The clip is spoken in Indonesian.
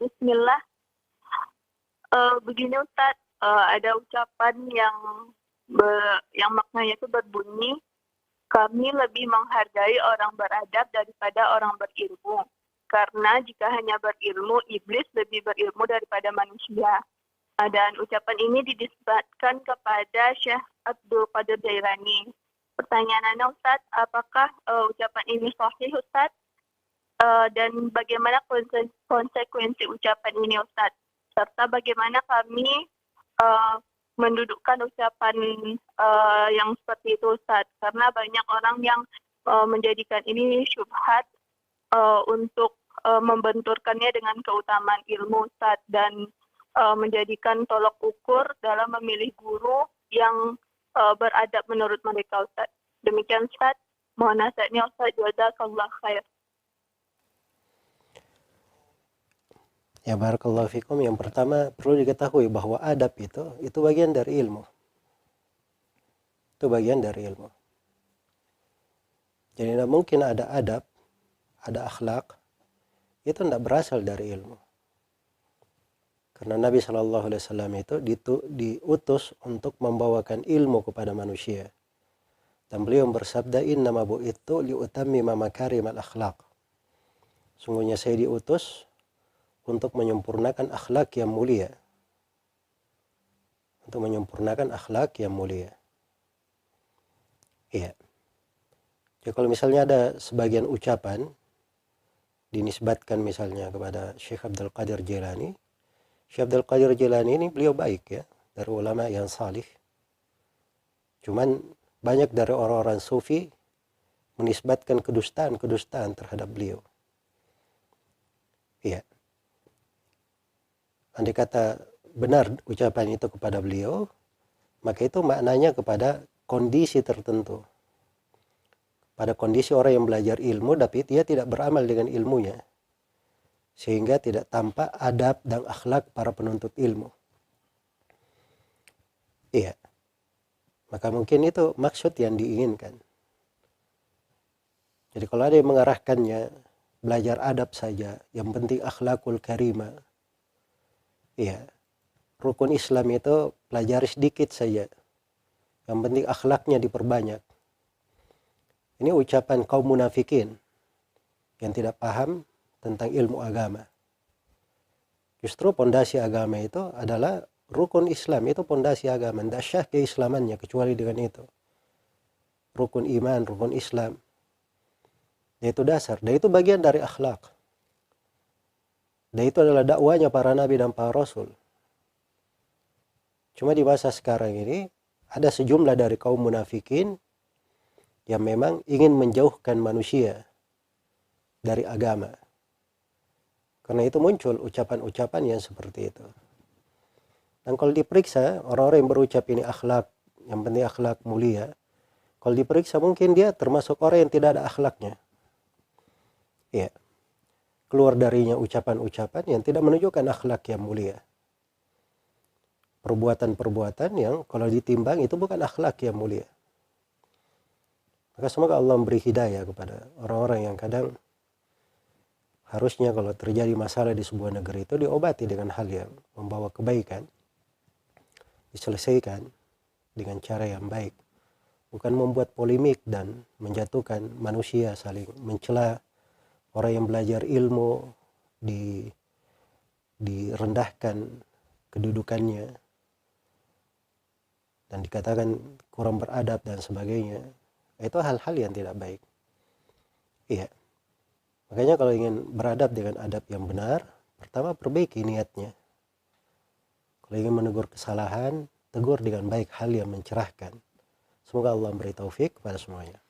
Bismillah. Begini Ustaz, ada ucapan yang maknanya itu berbunyi, kami lebih menghargai orang beradab daripada orang berilmu. Karena jika hanya berilmu, iblis lebih berilmu daripada manusia. Dan ucapan ini dinisbatkan kepada Syekh Abdul Qadir Jailani. Pertanyaannya Ustaz, apakah ucapan ini sahih Ustaz? Dan bagaimana konsekuensi ucapan ini Ustaz? Serta bagaimana kami mendudukkan ucapan yang seperti itu Ustaz? Karena banyak orang yang menjadikan ini syubhat untuk membenturkannya dengan keutamaan ilmu Ustaz, dan menjadikan tolok ukur dalam memilih guru yang beradab menurut mereka Ustaz. Demikian Ustaz. Mohon nasihatnya Ustaz. Jazakallah khair. Ya, barakallahu fikum. Yang pertama perlu diketahui bahwa adab itu bagian dari ilmu. Itu bagian dari ilmu. Jadi tidak mungkin ada adab, ada akhlak, itu tidak berasal dari ilmu. Karena Nabi SAW itu diutus untuk membawakan ilmu kepada manusia. Dan beliau bersabda, innama bu'ithu liutammima makarimal akhlak. Sungguhnya saya diutus untuk menyempurnakan akhlak yang mulia. Untuk menyempurnakan akhlak yang mulia. Iya. Jadi kalau misalnya ada sebagian ucapan dinisbatkan misalnya kepada Syekh Abdul Qadir Jailani. Syekh Abdul Qadir Jailani ini beliau baik ya, dari ulama yang salih. Cuman banyak dari orang-orang sufi menisbatkan kedustaan terhadap beliau. Iya. Andai kata benar ucapan itu kepada beliau, maka itu maknanya kepada kondisi tertentu. Pada kondisi orang yang belajar ilmu, tapi dia tidak beramal dengan ilmunya. Sehingga tidak tampak adab dan akhlak para penuntut ilmu. Iya. Maka mungkin itu maksud yang diinginkan. Jadi kalau ada yang mengarahkannya, belajar adab saja, yang penting akhlakul karimah. Iya, rukun Islam itu pelajari sedikit saja. Yang penting akhlaknya diperbanyak. Ini ucapan kaum munafikin yang tidak paham tentang ilmu agama. Justru pondasi agama itu adalah rukun Islam, itu pondasi agama. Tidak syah keislamannya kecuali dengan itu. Rukun iman, rukun Islam. Itu dasar, dan itu bagian dari akhlak. Dan itu adalah dakwanya para nabi dan para rasul. Cuma di masa sekarang ini ada sejumlah dari kaum munafikin yang memang ingin menjauhkan manusia dari agama. Karena itu muncul ucapan-ucapan yang seperti itu. Dan kalau diperiksa orang-orang yang berucap ini akhlak, yang penting akhlak mulia, kalau diperiksa mungkin dia termasuk orang yang tidak ada akhlaknya. Iya. Keluar darinya ucapan-ucapan yang tidak menunjukkan akhlak yang mulia. Perbuatan-perbuatan yang kalau ditimbang itu bukan akhlak yang mulia. Maka semoga Allah memberi hidayah kepada orang-orang yang kadang harusnya kalau terjadi masalah di sebuah negeri itu diobati dengan hal yang membawa kebaikan. Diselesaikan dengan cara yang baik. Bukan membuat polemik dan menjatuhkan manusia saling mencela. Orang yang belajar ilmu direndahkan kedudukannya dan dikatakan kurang beradab dan sebagainya. Itu hal-hal yang tidak baik. Iya. Makanya kalau ingin beradab dengan adab yang benar, pertama perbaiki niatnya. Kalau ingin menegur kesalahan, tegur dengan baik hal yang mencerahkan. Semoga Allah memberi taufik kepada semuanya.